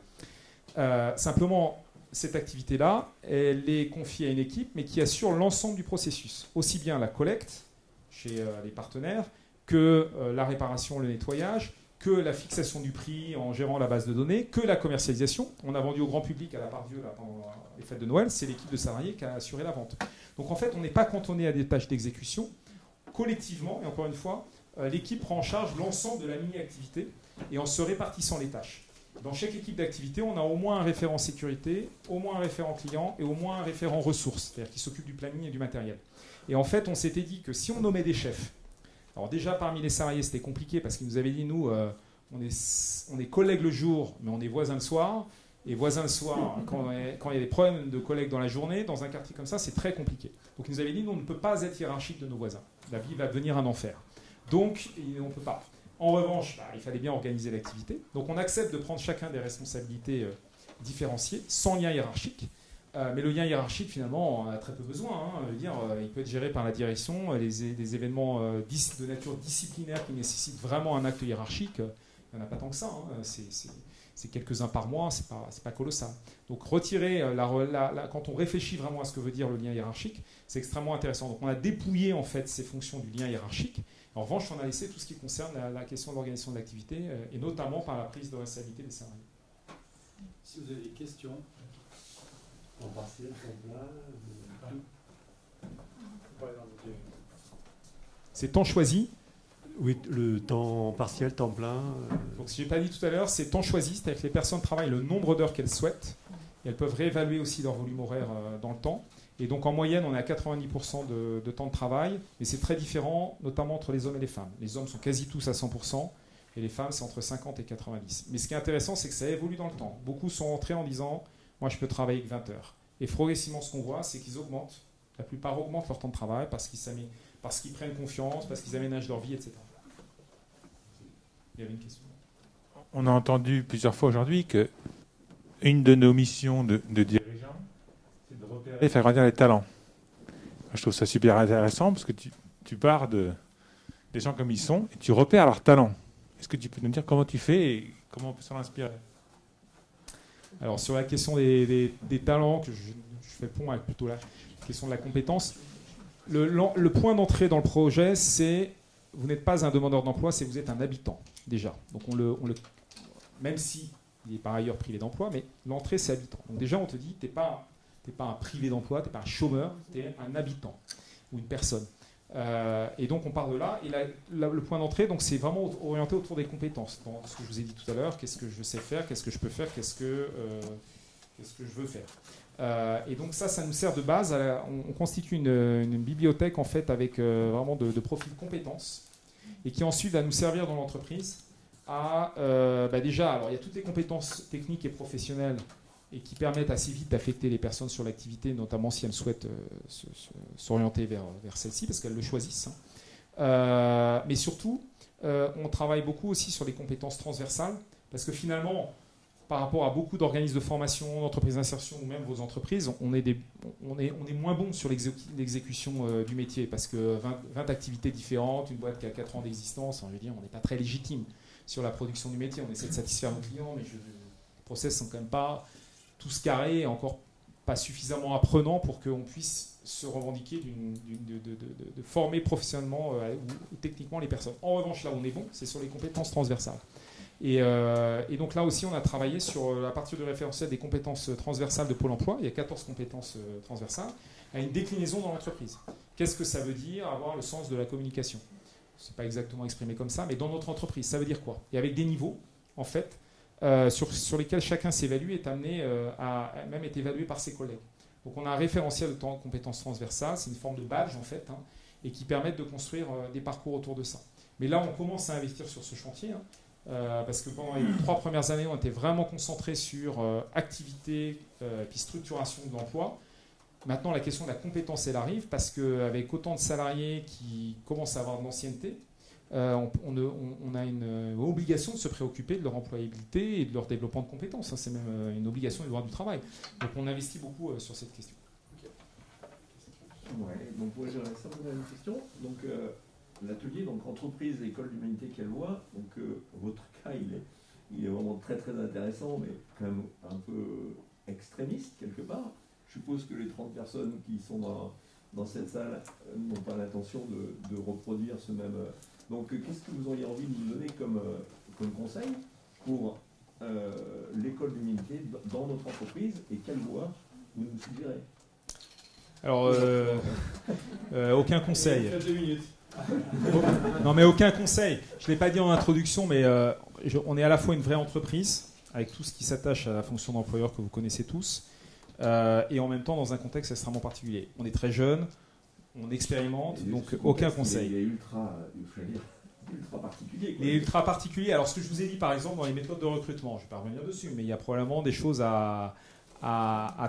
Speaker 2: Simplement, cette activité-là, elle est confiée à une équipe, mais qui assure l'ensemble du processus. Aussi bien la collecte chez les partenaires, que la réparation, le nettoyage, que la fixation du prix en gérant la base de données, que la commercialisation. On a vendu au grand public à la Part-Dieu pendant les fêtes de Noël, c'est l'équipe de salariés qui a assuré la vente. Donc en fait, on n'est pas cantonné à des tâches d'exécution. Collectivement, et encore une fois, l'équipe prend en charge l'ensemble de la mini-activité et en se répartissant les tâches. Dans chaque équipe d'activité, on a au moins un référent sécurité, au moins un référent client et au moins un référent ressources, c'est-à-dire qui s'occupe du planning et du matériel. Et en fait, on s'était dit que si on nommait des chefs, alors déjà parmi les salariés, c'était compliqué parce qu'ils nous avaient dit, nous, on est collègues le jour, mais on est voisins le soir. Et voisins le soir, quand il y a des problèmes de collègues dans la journée, dans un quartier comme ça, c'est très compliqué. Donc ils nous avaient dit, nous, on ne peut pas être hiérarchique de nos voisins. La vie va devenir un enfer. Donc, on ne peut pas. En revanche, il fallait bien organiser l'activité. Donc on accepte de prendre chacun des responsabilités différenciées, sans lien hiérarchique. Mais le lien hiérarchique, finalement, on a très peu besoin. Je veux dire, il peut être géré par la direction. Les événements de nature disciplinaire qui nécessitent vraiment un acte hiérarchique, il n'y en a pas tant que ça. C'est quelques-uns par mois, c'est pas colossal. Donc retirer, quand on réfléchit vraiment à ce que veut dire le lien hiérarchique, c'est extrêmement intéressant. Donc on a dépouillé en fait ces fonctions du lien hiérarchique. En revanche, on a laissé tout ce qui concerne la question de l'organisation de l'activité, et notamment par la prise de responsabilité des salariés.
Speaker 3: Si vous avez des questions.
Speaker 4: En partiel, temps plein.
Speaker 2: C'est temps choisi.
Speaker 4: Oui, le temps partiel, temps plein.
Speaker 2: Donc, si je n'ai pas dit tout à l'heure, c'est temps choisi, c'est-à-dire que les personnes travaillent le nombre d'heures qu'elles souhaitent. Et elles peuvent réévaluer aussi leur volume horaire dans le temps. Et donc, en moyenne, on est à 90% de temps de travail. Mais c'est très différent, notamment entre les hommes et les femmes. Les hommes sont quasi tous à 100%, et les femmes, c'est entre 50 et 90. Mais ce qui est intéressant, c'est que ça évolue dans le temps. Beaucoup sont entrés en disant, moi, je peux travailler que 20 heures. Et progressivement, ce qu'on voit, c'est qu'ils augmentent. La plupart augmentent leur temps de travail parce qu'ils prennent confiance, parce qu'ils aménagent leur vie, etc. Il y avait une question.
Speaker 5: On a entendu plusieurs fois aujourd'hui qu'une de nos missions de dirigeants, c'est de repérer et faire grandir les talents. Je trouve ça super intéressant parce que tu pars des gens comme ils sont et tu repères leurs talents. Est-ce que tu peux nous dire comment tu fais et comment on peut s'en inspirer ?
Speaker 2: Alors sur la question des talents, que je fais le pont avec plutôt la question de la compétence, le point d'entrée dans le projet, c'est vous n'êtes pas un demandeur d'emploi, c'est vous êtes un habitant déjà. Donc même si il est par ailleurs privé d'emploi, mais l'entrée c'est habitant. Donc déjà on te dit t'es pas un privé d'emploi, t'es pas un chômeur, t'es un habitant ou une personne. Et donc on part de là. Et le point d'entrée, donc c'est vraiment orienté autour des compétences. Dans ce que je vous ai dit tout à l'heure, qu'est-ce que je sais faire, qu'est-ce que je peux faire, qu'est-ce que je veux faire. Et donc ça nous sert de base. On constitue une bibliothèque en fait avec vraiment de profils compétences et qui ensuite va nous servir dans l'entreprise à déjà. Alors il y a toutes les compétences techniques et professionnelles et qui permettent assez vite d'affecter les personnes sur l'activité, notamment si elles souhaitent s'orienter vers celle-ci, parce qu'elles le choisissent. Mais surtout, on travaille beaucoup aussi sur les compétences transversales, parce que finalement, par rapport à beaucoup d'organismes de formation, d'entreprises d'insertion ou même vos entreprises, on est moins bon sur l'exécution du métier, parce que 20 activités différentes, une boîte qui a 4 ans d'existence, je veux dire, on n'est pas très légitime sur la production du métier. On essaie de satisfaire nos clients, mais les process sont quand même pas tous carrés et encore pas suffisamment apprenants pour qu'on puisse se revendiquer de former professionnellement ou techniquement les personnes. En revanche, là où on est bon, c'est sur les compétences transversales. Et donc là aussi, on a travaillé sur la partie du référentiel des compétences transversales de Pôle emploi. Il y a 14 compétences transversales à une déclinaison dans l'entreprise. Qu'est-ce que ça veut dire avoir le sens de la communication ? Ce n'est pas exactement exprimé comme ça, mais dans notre entreprise, ça veut dire quoi ? Et avec des niveaux, en fait, sur lesquels chacun s'évalue est amené à même être évalué par ses collègues. Donc on a un référentiel de compétences transversales, c'est une forme de badge en fait, hein, et qui permettent de construire des parcours autour de ça. Mais là, on commence à investir sur ce chantier, hein, parce que pendant les 3 premières années, on était vraiment concentré sur activité puis structuration de l'emploi. Maintenant, la question de la compétence, elle arrive, parce qu'avec autant de salariés qui commencent à avoir de l'ancienneté, on a une obligation de se préoccuper de leur employabilité et de leur développement de compétences. Hein. C'est même une obligation du droit du travail. Donc on investit beaucoup sur cette question.
Speaker 6: Ouais, donc moi j'aurais simplement une question. Donc l'atelier, donc entreprise, école d'humanité, quelle loi. Donc votre cas, il est vraiment très très intéressant, mais quand même un peu extrémiste quelque part. Je suppose que les 30 personnes qui sont dans cette salle n'ont pas l'intention de reproduire ce même... Donc qu'est-ce que vous auriez envie de nous donner comme conseil pour l'école d'humanité dans notre entreprise, et quelle loi vous nous suggérez?
Speaker 2: Alors, aucun conseil.
Speaker 3: 2 minutes.
Speaker 2: Non, mais aucun conseil. Je ne l'ai pas dit en introduction, mais on est à la fois une vraie entreprise, avec tout ce qui s'attache à la fonction d'employeur que vous connaissez tous, et en même temps dans un contexte extrêmement particulier. On est très jeune, on expérimente, donc aucun conseil.
Speaker 6: Il est ultra particulier.
Speaker 2: Il est ultra particulier. Alors, ce que je vous ai dit, par exemple, dans les méthodes de recrutement, je ne vais pas revenir dessus, mais il y a probablement des choses à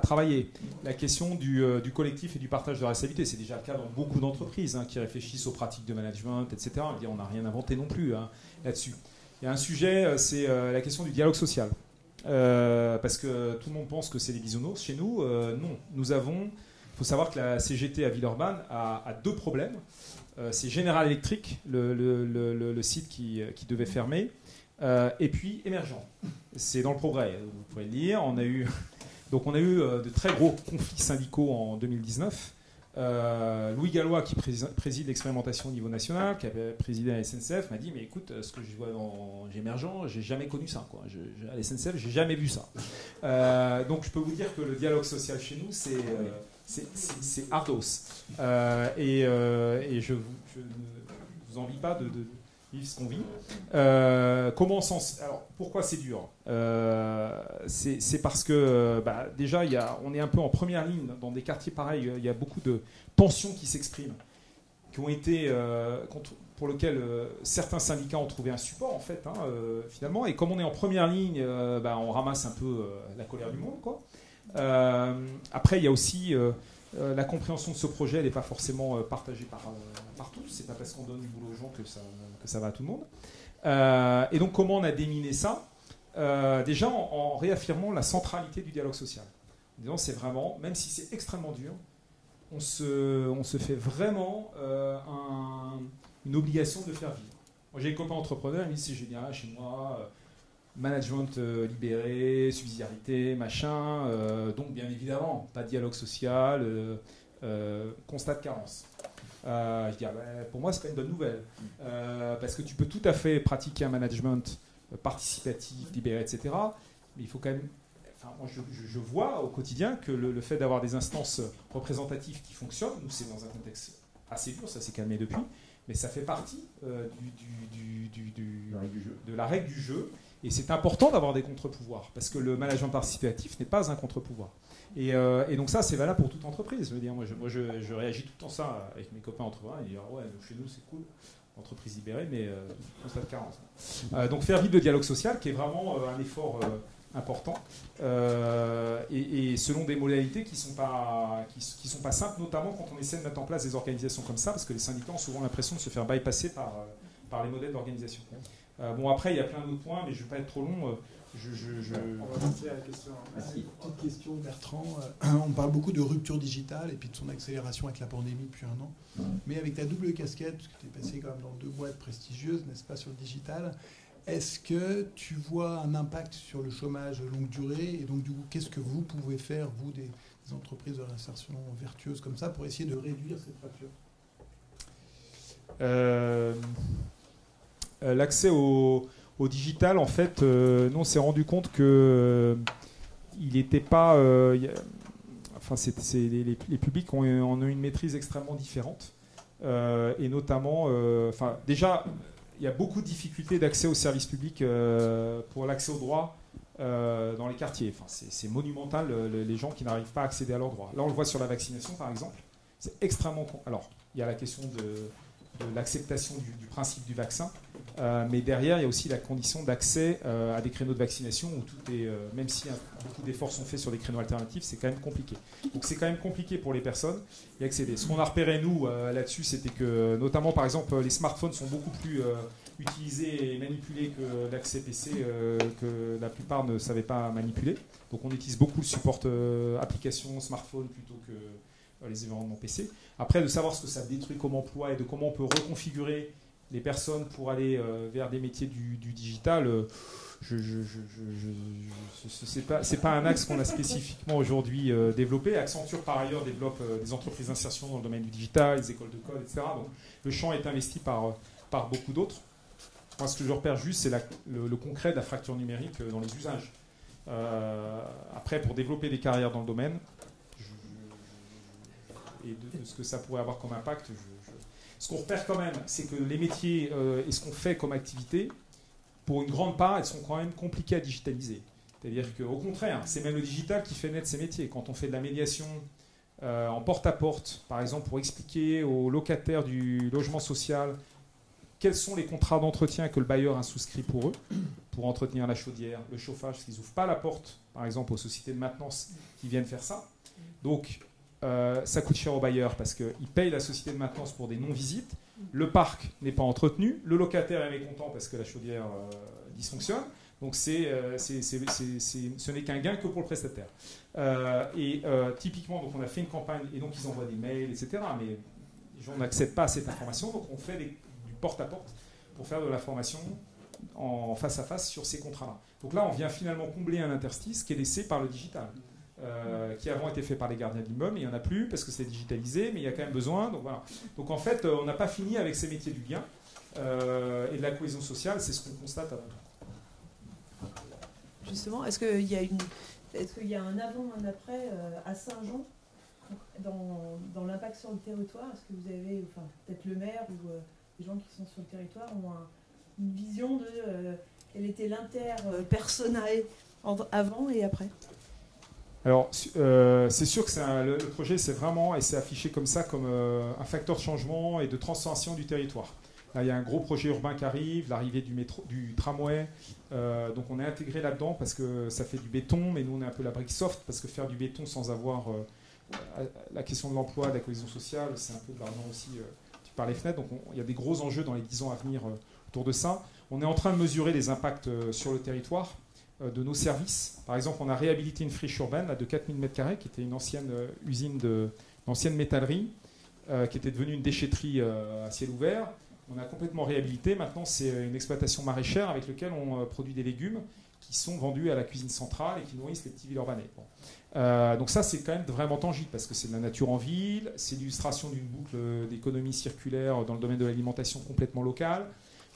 Speaker 2: travailler. La question du collectif et du partage de la responsabilité, c'est déjà le cas dans beaucoup d'entreprises hein, qui réfléchissent aux pratiques de management, etc. On n'a rien inventé non plus hein, là-dessus. Il y a un sujet, c'est la question du dialogue social. Parce que tout le monde pense que c'est des bisounours. Chez nous, non. Il faut savoir que la CGT à Villeurbanne a 2 problèmes. C'est General Electric, le site qui devait fermer, et puis Émergent. C'est dans le progrès, vous pouvez le lire. On a eu de très gros conflits syndicaux en 2019. Louis Gallois, qui préside l'expérimentation au niveau national, qui avait présidé à la SNCF, m'a dit mais écoute, ce que je vois dans Émergent, j'ai jamais connu ça. Quoi. À la SNCF, j'ai jamais vu ça. Donc je peux vous dire que le dialogue social chez nous, c'est ardos. Et je ne vous envie pas de vivre ce qu'on vit. Alors, pourquoi c'est dur c'est parce que déjà, on est un peu en première ligne. Dans des quartiers pareils, il y a beaucoup de tensions qui s'expriment, qui ont été, pour lesquelles certains syndicats ont trouvé un support, en fait, finalement. Et comme on est en première ligne, on ramasse un peu la colère du monde, quoi. Après, il y a aussi la compréhension de ce projet, elle n'est pas forcément partagée par tous. C'est pas parce qu'on donne du boulot aux gens que ça va à tout le monde. Et donc, comment on a déminé ça déjà en réaffirmant la centralité du dialogue social. En disant, c'est vraiment, même si c'est extrêmement dur, on se fait vraiment une obligation de faire vivre. Moi, j'ai des copains entrepreneurs, ils me disent, c'est génial, chez moi... management libéré, subsidiarité, machin. Donc, bien évidemment, pas de dialogue social, constat de carence. Je dis, pour moi, c'est pas une bonne nouvelle. Parce que tu peux tout à fait pratiquer un management participatif, libéré, etc. Mais il faut quand même... Enfin, moi, je vois au quotidien que le fait d'avoir des instances représentatives qui fonctionnent, nous, c'est dans un contexte assez dur, ça s'est calmé depuis, mais ça fait partie de la règle du jeu. Et c'est important d'avoir des contre-pouvoirs, parce que le management participatif n'est pas un contre-pouvoir. Et donc ça, c'est valable pour toute entreprise. Je veux dire, moi, je réagis tout le temps ça avec mes copains entrepreneurs. Ils disent, ouais, chez nous, c'est cool, entreprise libérée, mais constat de carence. Donc faire vivre le dialogue social, qui est vraiment un effort important, et selon des modalités qui sont pas simples, notamment quand on essaie de mettre en place des organisations comme ça, parce que les syndicats ont souvent l'impression de se faire bypasser par les modèles d'organisation. Bon, après, il y a plein d'autres points, mais je ne vais pas être trop long.
Speaker 3: On va passer à la question.
Speaker 7: Merci. Petite question, Bertrand. On parle beaucoup de rupture digitale et puis de son accélération avec la pandémie depuis 1 an. Mais avec ta double casquette, parce que tu es passé quand même dans 2 boîtes prestigieuses, n'est-ce pas, sur le digital, est-ce que tu vois un impact sur le chômage longue durée? Et donc, du coup, qu'est-ce que vous pouvez faire, vous, des entreprises de réinsertion vertueuses comme ça, pour essayer de réduire cette fracture?
Speaker 2: L'accès au digital, en fait, nous, on s'est rendu compte que il n'était pas... les publics en ont une maîtrise extrêmement différente. Et notamment... déjà, il y a beaucoup de difficultés d'accès aux services publics pour l'accès aux droits dans les quartiers. Enfin, c'est monumental, les gens qui n'arrivent pas à accéder à leurs droits. Là, on le voit sur la vaccination, par exemple. C'est extrêmement... Alors, il y a la question de l'acceptation du principe du vaccin, mais derrière, il y a aussi la condition d'accès à des créneaux de vaccination où tout est... même si beaucoup d'efforts sont faits sur des créneaux alternatifs, c'est quand même compliqué. Donc, c'est quand même compliqué pour les personnes d'y accéder. Ce qu'on a repéré, nous, là-dessus, c'était que, notamment, par exemple, les smartphones sont beaucoup plus... utilisés et manipulés que l'accès PC que la plupart ne savaient pas manipuler. Donc on utilise beaucoup le support application smartphone plutôt que les environnements PC. Après, de savoir ce que ça détruit comme emploi et de comment on peut reconfigurer les personnes pour aller vers des métiers du digital, c'est pas un axe qu'on a spécifiquement aujourd'hui développé. Accenture par ailleurs développe des entreprises d'insertion dans le domaine du digital, les écoles de code, etc. Donc le champ est investi par beaucoup d'autres. Moi, ce que je repère juste, c'est le concret de la fracture numérique dans les usages. Après, pour développer des carrières dans le domaine, et de ce que ça pourrait avoir comme impact, ce qu'on repère quand même, c'est que les métiers et ce qu'on fait comme activité, pour une grande part, elles sont quand même compliquées à digitaliser. C'est-à-dire qu'au contraire, c'est même le digital qui fait naître ces métiers. Quand on fait de la médiation en porte-à-porte, par exemple, pour expliquer aux locataires du logement social quels sont les contrats d'entretien que le bailleur a souscrits pour eux, pour entretenir la chaudière, le chauffage, parce qu'ils n'ouvrent pas la porte, par exemple, aux sociétés de maintenance qui viennent faire ça. Donc, ça coûte cher au bailleur parce qu'il paye la société de maintenance pour des non-visites. Le parc n'est pas entretenu. Le locataire est mécontent parce que la chaudière dysfonctionne. Donc, ce n'est qu'un gain que pour le prestataire. Typiquement, donc, on a fait une campagne et donc ils envoient des mails, etc. Mais les gens n'accèdent pas à cette information. Donc, on fait du porte-à-porte pour faire de la formation en face-à-face sur ces contrats-là. Donc là, on vient finalement combler un interstice qui est laissé par le digital. Qui avant était fait par les gardiens de l'immeuble, mais il n'y en a plus parce que c'est digitalisé, mais il y a quand même besoin. Donc, voilà. Donc en fait, on n'a pas fini avec ces métiers du lien et de la cohésion sociale, c'est ce qu'on constate avant tout.
Speaker 8: Justement, est-ce qu'il y a un avant, un après à Saint-Jean dans l'impact sur le territoire? Est-ce que vous avez, enfin, peut-être le maire ou les gens qui sont sur le territoire ont une vision de quel était l'interpersonnel avant et après?
Speaker 2: Alors, c'est sûr que le projet, c'est vraiment, et c'est affiché comme ça, comme un facteur de changement et de transformation du territoire. Là, il y a un gros projet urbain qui arrive, l'arrivée du tramway. Donc, on est intégré là-dedans parce que ça fait du béton, mais nous, on est un peu la brique soft parce que faire du béton sans avoir la question de l'emploi, de la cohésion sociale, c'est un peu de l'argent aussi par les fenêtres. Donc, il y a des gros enjeux dans les 10 ans à venir autour de ça. On est en train de mesurer les impacts sur le territoire de nos services. Par exemple, on a réhabilité une friche urbaine là, de 4000 m², qui était une ancienne usine une ancienne métallerie, qui était devenue une déchetterie à ciel ouvert. On a complètement réhabilité. Maintenant, c'est une exploitation maraîchère avec laquelle on produit des légumes qui sont vendus à la cuisine centrale et qui nourrissent les petits Villeurbanais. Bon. Donc ça, c'est quand même vraiment tangible parce que c'est de la nature en ville, c'est l'illustration d'une boucle d'économie circulaire dans le domaine de l'alimentation complètement locale.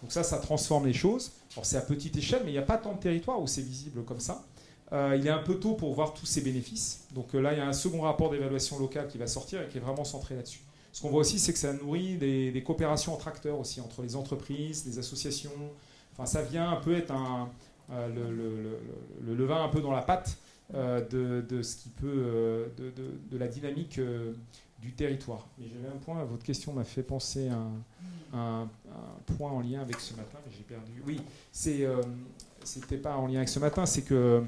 Speaker 2: Donc ça transforme les choses. Alors c'est à petite échelle, mais il n'y a pas tant de territoire où c'est visible comme ça. Il est un peu tôt pour voir tous ces bénéfices. Donc là, il y a un second rapport d'évaluation locale qui va sortir et qui est vraiment centré là-dessus. Ce qu'on voit aussi, c'est que ça nourrit des coopérations entre acteurs aussi, entre les entreprises, les associations. Enfin, ça vient un peu être le levain un peu dans la pâte de ce qui peut, de la dynamique du territoire. Mais j'avais un point, votre question m'a fait penser à un point en lien avec ce matin, mais j'ai perdu. Oui, c'était pas en lien avec ce matin, c'est que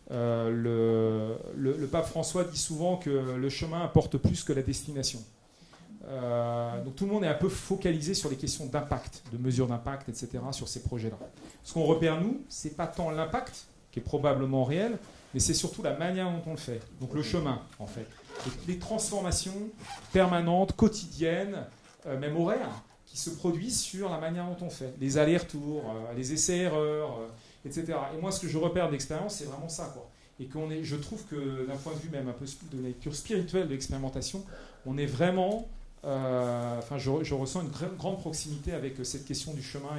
Speaker 2: le pape François dit souvent que le chemin importe plus que la destination. Donc tout le monde est un peu focalisé sur les questions d'impact, de mesure d'impact, etc., sur ces projets-là. Ce qu'on repère, nous, c'est pas tant l'impact, qui est probablement réel, mais c'est surtout la manière dont on le fait. Donc le chemin, en fait. Les transformations permanentes, quotidiennes, même horaires, qui se produisent sur la manière dont on fait. Les allers-retours, les essais-erreurs, etc. Et moi, ce que je repère d'expérience, c'est vraiment ça, quoi. Et je trouve que, d'un point de vue même un peu de lecture spirituelle de l'expérimentation, on est vraiment... je ressens une grande proximité avec cette question du chemin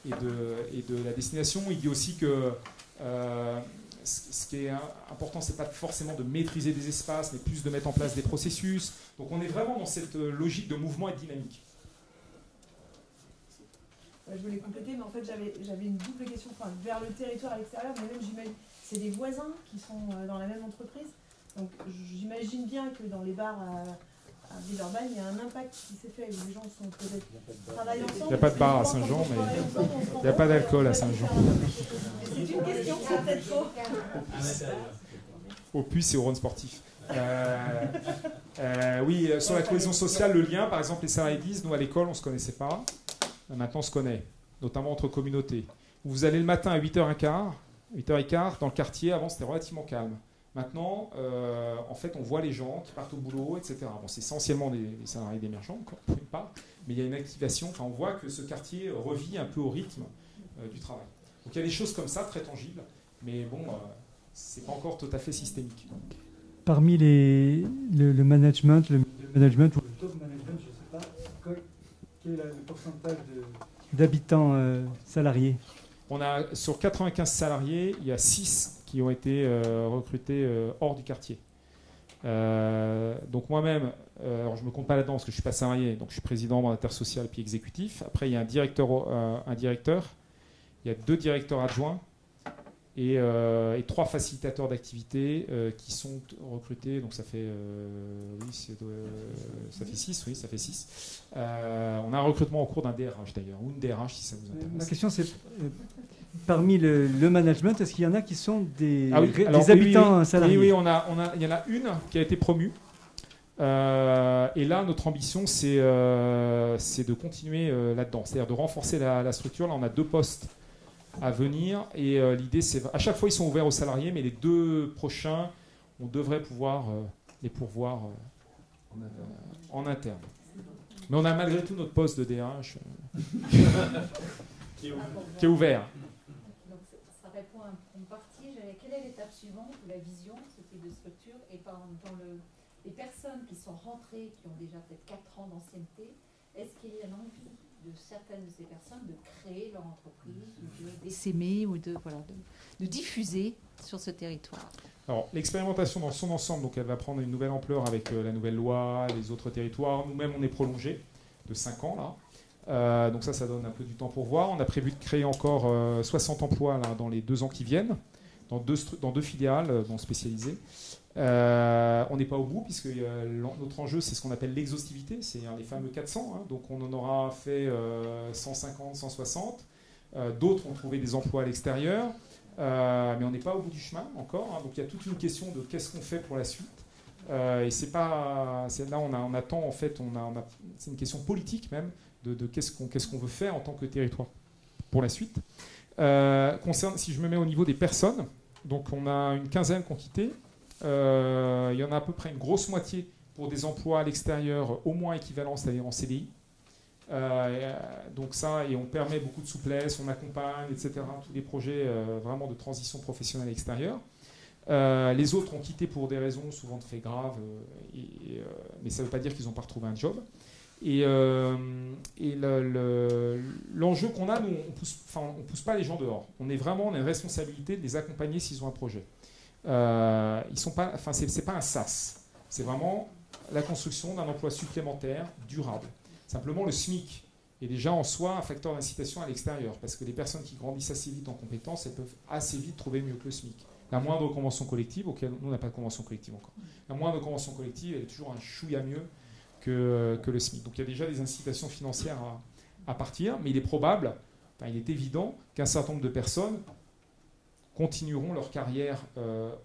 Speaker 2: et de la destination. Il dit aussi que ce qui est important, c'est pas forcément de maîtriser des espaces, mais plus de mettre en place des processus. Donc on est vraiment dans cette logique de mouvement et de dynamique.
Speaker 8: je voulais compléter, mais en fait j'avais une double question, enfin, vers le territoire à l'extérieur, mais même j'imagine, c'est des voisins qui sont dans la même entreprise. Donc j'imagine bien que dans les bars à Villeurbanne, il y a un impact qui s'est fait, où les gens sont peut-être travaillent ensemble.
Speaker 2: Il n'y a pas de bar à Saint-Jean, mais il n'y a pas d'alcool à Saint-Jean.
Speaker 8: C'est une question, c'est peut-être trop.
Speaker 2: Au Puce et au Rhône sportif. Oui, sur la cohésion sociale, le lien, par exemple, les salariés disent, nous à l'école, on ne se connaissait pas. Maintenant, on se connaît, notamment entre communautés. Vous allez le matin à 8h15, dans le quartier, avant c'était relativement calme. Maintenant, en fait, on voit les gens qui partent au boulot, etc. Bon, c'est essentiellement des salariés d'émergents, encore pour une part, mais il y a une activation, enfin, on voit que ce quartier revit un peu au rythme du travail. Donc il y a des choses comme ça, très tangibles, mais bon, c'est pas encore tout à fait systémique.
Speaker 9: Parmi le management, ou le top management, je ne sais pas, quel est le pourcentage d'habitants salariés?
Speaker 2: On a, sur 95 salariés, il y a 6 qui ont été recrutés hors du quartier. Donc moi-même, alors je ne me compte pas là-dedans parce que je ne suis pas salarié, donc je suis président, mandataire social puis exécutif. Après, il y a un directeur, il y a 2 directeurs adjoints et 3 facilitateurs d'activité qui sont recrutés. Donc ça fait, ça fait 6, oui, ça fait 6. On a un recrutement en cours d'un DRH d'ailleurs, ou une DRH si ça vous intéresse.
Speaker 9: Ma question c'est, parmi le management, est-ce qu'il y en a qui sont des
Speaker 2: habitants
Speaker 9: salariés?
Speaker 2: Oui, il y en a une qui a été promue. Et là, notre ambition, c'est de continuer là-dedans, c'est-à-dire de renforcer la structure. Là, on a 2 postes à venir et l'idée, c'est à chaque fois, ils sont ouverts aux salariés, mais les 2 prochains, on devrait pouvoir les pourvoir en interne. Mais on a malgré tout notre poste de DRH qui est ouvert.
Speaker 10: Donc, ça répond en partie. Quelle est l'étape suivante de la vision de ce type de structure? Et les personnes qui sont rentrées, qui ont déjà peut-être 4 ans d'ancienneté, est-ce qu'il y a l'envie de certaines de ces personnes de créer leur entreprise, d'essaimer ou de diffuser sur ce territoire?
Speaker 2: Alors, l'expérimentation dans son ensemble, donc elle va prendre une nouvelle ampleur avec la nouvelle loi, les autres territoires. Nous-mêmes, on est prolongé de 5 ans là. Donc ça donne un peu du temps pour voir. On a prévu de créer encore 60 emplois là, dans les 2 ans qui viennent, dans 2 filiales spécialisées. On n'est pas au bout, puisque notre enjeu, c'est ce qu'on appelle l'exhaustivité, c'est les fameux 400. Hein, donc on en aura fait 150, 160. D'autres ont trouvé des emplois à l'extérieur, mais on n'est pas au bout du chemin encore. Hein, donc il y a toute une question de qu'est-ce qu'on fait pour la suite. Et c'est là on attend en fait, c'est une question politique même de qu'est-ce qu'on veut faire en tant que territoire pour la suite. Si je me mets au niveau des personnes, donc on a une quinzaine qui ont quitté. Il y en a à peu près une grosse moitié pour des emplois à l'extérieur au moins équivalents, c'est-à-dire en CDI. Donc ça, et on permet beaucoup de souplesse, on accompagne, etc. Tous les projets vraiment de transition professionnelle à l'extérieur. Les autres ont quitté pour des raisons souvent très graves, mais ça ne veut pas dire qu'ils n'ont pas retrouvé un job. Et l'enjeu qu'on a, nous, on ne pousse pas les gens dehors. On a une responsabilité de les accompagner s'ils ont un projet. C'est pas un SAS, c'est vraiment la construction d'un emploi supplémentaire durable. Simplement, le SMIC est déjà en soi un facteur d'incitation à l'extérieur, parce que les personnes qui grandissent assez vite en compétences, elles peuvent assez vite trouver mieux que le SMIC. La moindre convention collective, auquel nous on n'a pas de convention collective encore, la moindre convention collective elle est toujours un chouïa mieux que le SMIC. Donc il y a déjà des incitations financières à partir, mais il est probable, il est évident qu'un certain nombre de personnes continueront leur carrière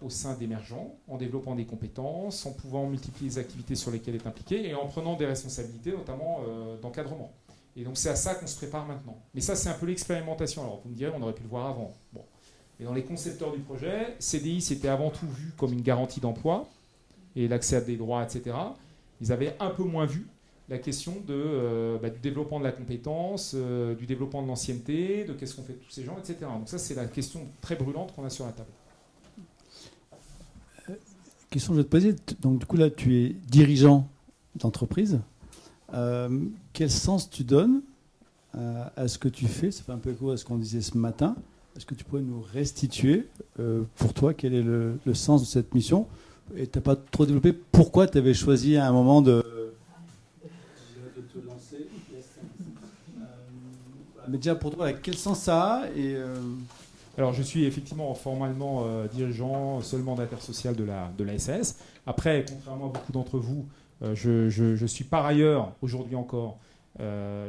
Speaker 2: au sein d'émergents, en développant des compétences, en pouvant multiplier les activités sur lesquelles est impliqué et en prenant des responsabilités, notamment d'encadrement. Et donc c'est à ça qu'on se prépare maintenant. Mais ça, c'est un peu l'expérimentation. Alors vous me direz, on aurait pu le voir avant. Bon. Mais dans les concepteurs du projet, CDI, c'était avant tout vu comme une garantie d'emploi et l'accès à des droits, etc. Ils avaient un peu moins vu la question du développement de la compétence, du développement de l'ancienneté, de qu'est-ce qu'on fait de tous ces gens, etc. Donc ça, c'est la question très brûlante qu'on a sur la table.
Speaker 11: Question que je vais te poser. Donc du coup, là, tu es dirigeant d'entreprise. Quel sens tu donnes à ce que tu fais? Ça fait un peu écho à ce qu'on disait ce matin. Est-ce que tu pourrais nous restituer, pour toi, quel est le sens de cette mission? Et tu n'as pas trop développé pourquoi tu avais choisi à un moment de...
Speaker 3: te lancer.
Speaker 11: Mais déjà pour toi, quel sens ça a et,
Speaker 2: Alors, je suis effectivement formellement dirigeant, seul mandataire social de la SAS. Après, contrairement à beaucoup d'entre vous, je suis par ailleurs, aujourd'hui encore,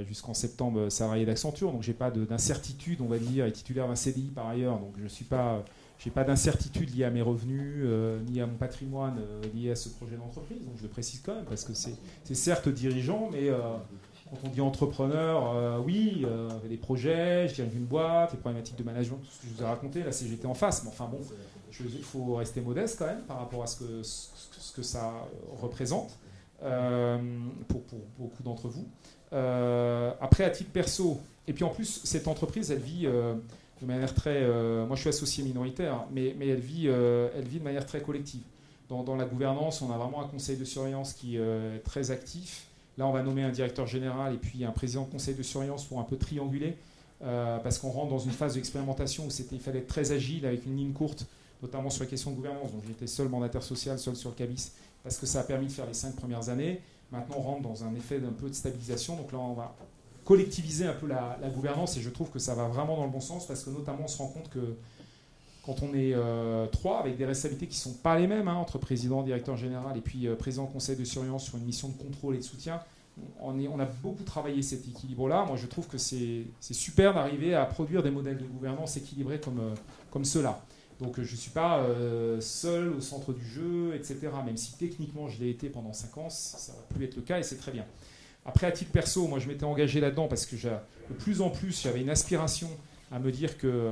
Speaker 2: jusqu'en septembre, salarié d'Accenture. Donc, je n'ai pas d'incertitude, on va dire, et titulaire d'un CDI par ailleurs. Donc, je n'ai pas d'incertitude liée à mes revenus, ni à mon patrimoine lié à ce projet d'entreprise. Donc, je le précise quand même, parce que c'est certes dirigeant, mais... quand on dit entrepreneur, oui, des projets, je dirige une boîte, les problématiques de management, tout ce que je vous ai raconté, la CGT en face. Mais enfin bon, il faut rester modeste quand même par rapport à ce que ça représente pour beaucoup d'entre vous. Après, à titre perso, et puis en plus, cette entreprise, elle vit de manière très... moi, je suis associé minoritaire, mais elle vit de manière très collective. Dans la gouvernance, on a vraiment un conseil de surveillance qui est très actif. Là, on va nommer un directeur général et puis un président de conseil de surveillance pour un peu trianguler, parce qu'on rentre dans une phase d'expérimentation où il fallait être très agile avec une ligne courte, notamment sur la question de gouvernance. Donc j'étais seul mandataire social, seul sur le CABIS, parce que ça a permis de faire les 5 premières années. Maintenant, on rentre dans un effet d'un peu de stabilisation. Donc là, on va collectiviser un peu la gouvernance et je trouve que ça va vraiment dans le bon sens, parce que notamment, on se rend compte que quand on est 3, avec des responsabilités qui ne sont pas les mêmes, entre président, directeur général et puis président conseil de surveillance sur une mission de contrôle et de soutien, on a beaucoup travaillé cet équilibre-là. Moi, je trouve que c'est super d'arriver à produire des modèles de gouvernance équilibrés comme ceux-là. Donc, je ne suis pas seul au centre du jeu, etc. Même si techniquement, je l'ai été pendant 5 ans, ça ne va plus être le cas et c'est très bien. Après, à titre perso, moi, je m'étais engagé là-dedans parce que de plus en plus, j'avais une aspiration à me dire que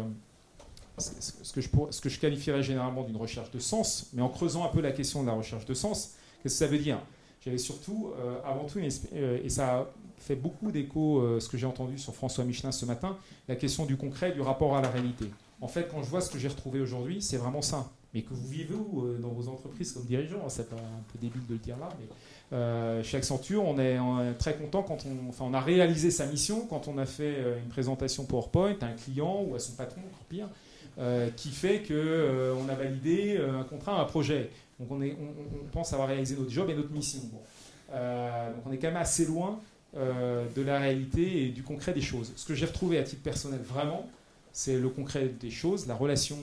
Speaker 2: ce que je qualifierais généralement d'une recherche de sens, mais en creusant un peu la question de la recherche de sens, qu'est-ce que ça veut dire? J'avais surtout, avant tout, et ça a fait beaucoup d'écho, ce que j'ai entendu sur François Michelin ce matin, la question du concret, du rapport à la réalité. En fait, quand je vois ce que j'ai retrouvé aujourd'hui, c'est vraiment ça. Mais que vous vivez où dans vos entreprises comme dirigeant, c'est un peu débile de le dire là, mais chez Accenture, on est très content quand on a réalisé sa mission, quand on a fait une présentation PowerPoint à un client ou à son patron, encore pire, qui fait qu'on a validé un contrat, un projet. Donc on pense avoir réalisé notre job et notre mission. Bon. Donc on est quand même assez loin de la réalité et du concret des choses. Ce que j'ai retrouvé à titre personnel vraiment, c'est le concret des choses, la relation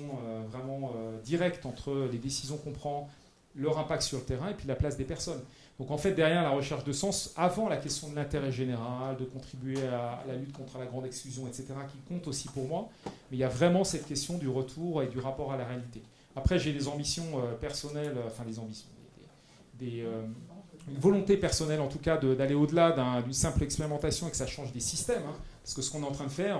Speaker 2: vraiment directe entre les décisions qu'on prend, leur impact sur le terrain et puis la place des personnes. Donc en fait, derrière la recherche de sens, avant la question de l'intérêt général, de contribuer à la lutte contre la grande exclusion, etc., qui compte aussi pour moi, mais il y a vraiment cette question du retour et du rapport à la réalité. Après, j'ai des ambitions personnelles, enfin des ambitions, une volonté personnelle en tout cas d'aller au-delà d'une simple expérimentation et que ça change des systèmes, hein, parce que ce qu'on est en train de faire,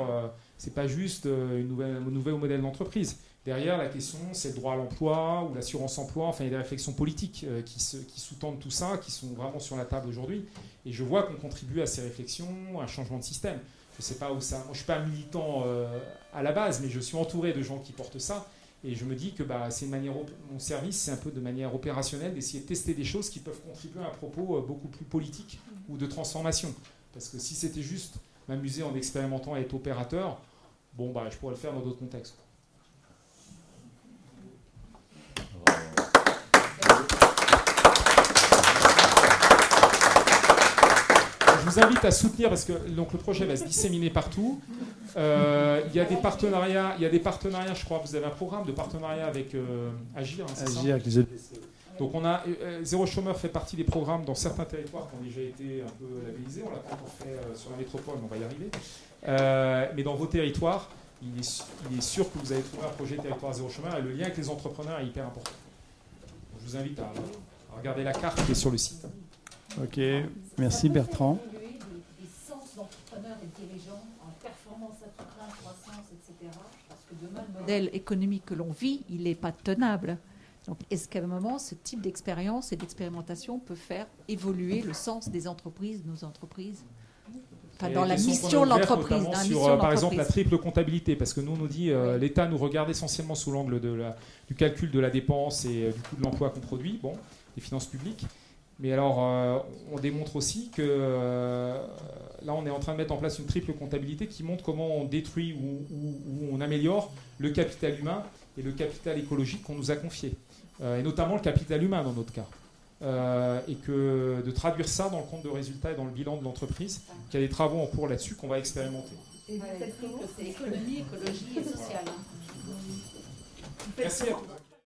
Speaker 2: c'est pas juste un nouveau modèle d'entreprise. Derrière, la question, c'est le droit à l'emploi ou l'assurance emploi. Enfin, il y a des réflexions politiques qui sous-tendent tout ça, qui sont vraiment sur la table aujourd'hui. Et je vois qu'on contribue à ces réflexions, à un changement de système. Je ne sais pas où ça... Moi, je ne suis pas militant à la base, mais je suis entouré de gens qui portent ça. Et je me dis que c'est une manière... Mon service, c'est un peu de manière opérationnelle d'essayer de tester des choses qui peuvent contribuer à un propos beaucoup plus politique ou de transformation. Parce que si c'était juste m'amuser en expérimentant à être opérateur, je pourrais le faire dans d'autres contextes. Je vous invite à soutenir parce que donc, le projet va se disséminer partout. Il y a des partenariats, je crois. Vous avez un programme de partenariat avec Agir, hein, c'est ça ?
Speaker 11: Agir avec les EPC.
Speaker 2: Donc on a Zéro Chômeur fait partie des programmes dans certains territoires qui ont déjà été un peu labellisés. On l'a pas encore fait sur la métropole, mais on va y arriver. Mais dans vos territoires, il est sûr que vous allez trouver un projet territoire zéro chômeur et le lien avec les entrepreneurs est hyper important. Donc, je vous invite à regarder la carte qui est sur le site.
Speaker 11: Ok, merci Bertrand.
Speaker 10: Des sens d'entrepreneurs et de dirigeants en performance à tout plein, croissance, etc. Parce que demain, le modèle économique que l'on vit, il n'est pas tenable. Donc, est-ce qu'à un moment, ce type d'expérience et d'expérimentation peut faire évoluer le sens des entreprises, de nos entreprises ? Enfin, dans la mission de l'entreprise.
Speaker 2: Par exemple, la triple comptabilité, parce que nous, on nous dit l'État nous regarde essentiellement sous l'angle du calcul de la dépense et du coût de l'emploi qu'on produit, des finances publiques. Mais alors, on démontre aussi que là, on est en train de mettre en place une triple comptabilité qui montre comment on détruit ou on améliore le capital humain et le capital écologique qu'on nous a confié. Et notamment le capital humain dans notre cas. Et que de traduire ça dans le compte de résultat et dans le bilan de l'entreprise, qu'il y a des travaux en cours là-dessus qu'on va expérimenter.
Speaker 8: Et vous faites comment?
Speaker 10: C'est économie, écologie et sociale.
Speaker 8: Vous faites
Speaker 2: Merci à
Speaker 8: comment
Speaker 2: tous.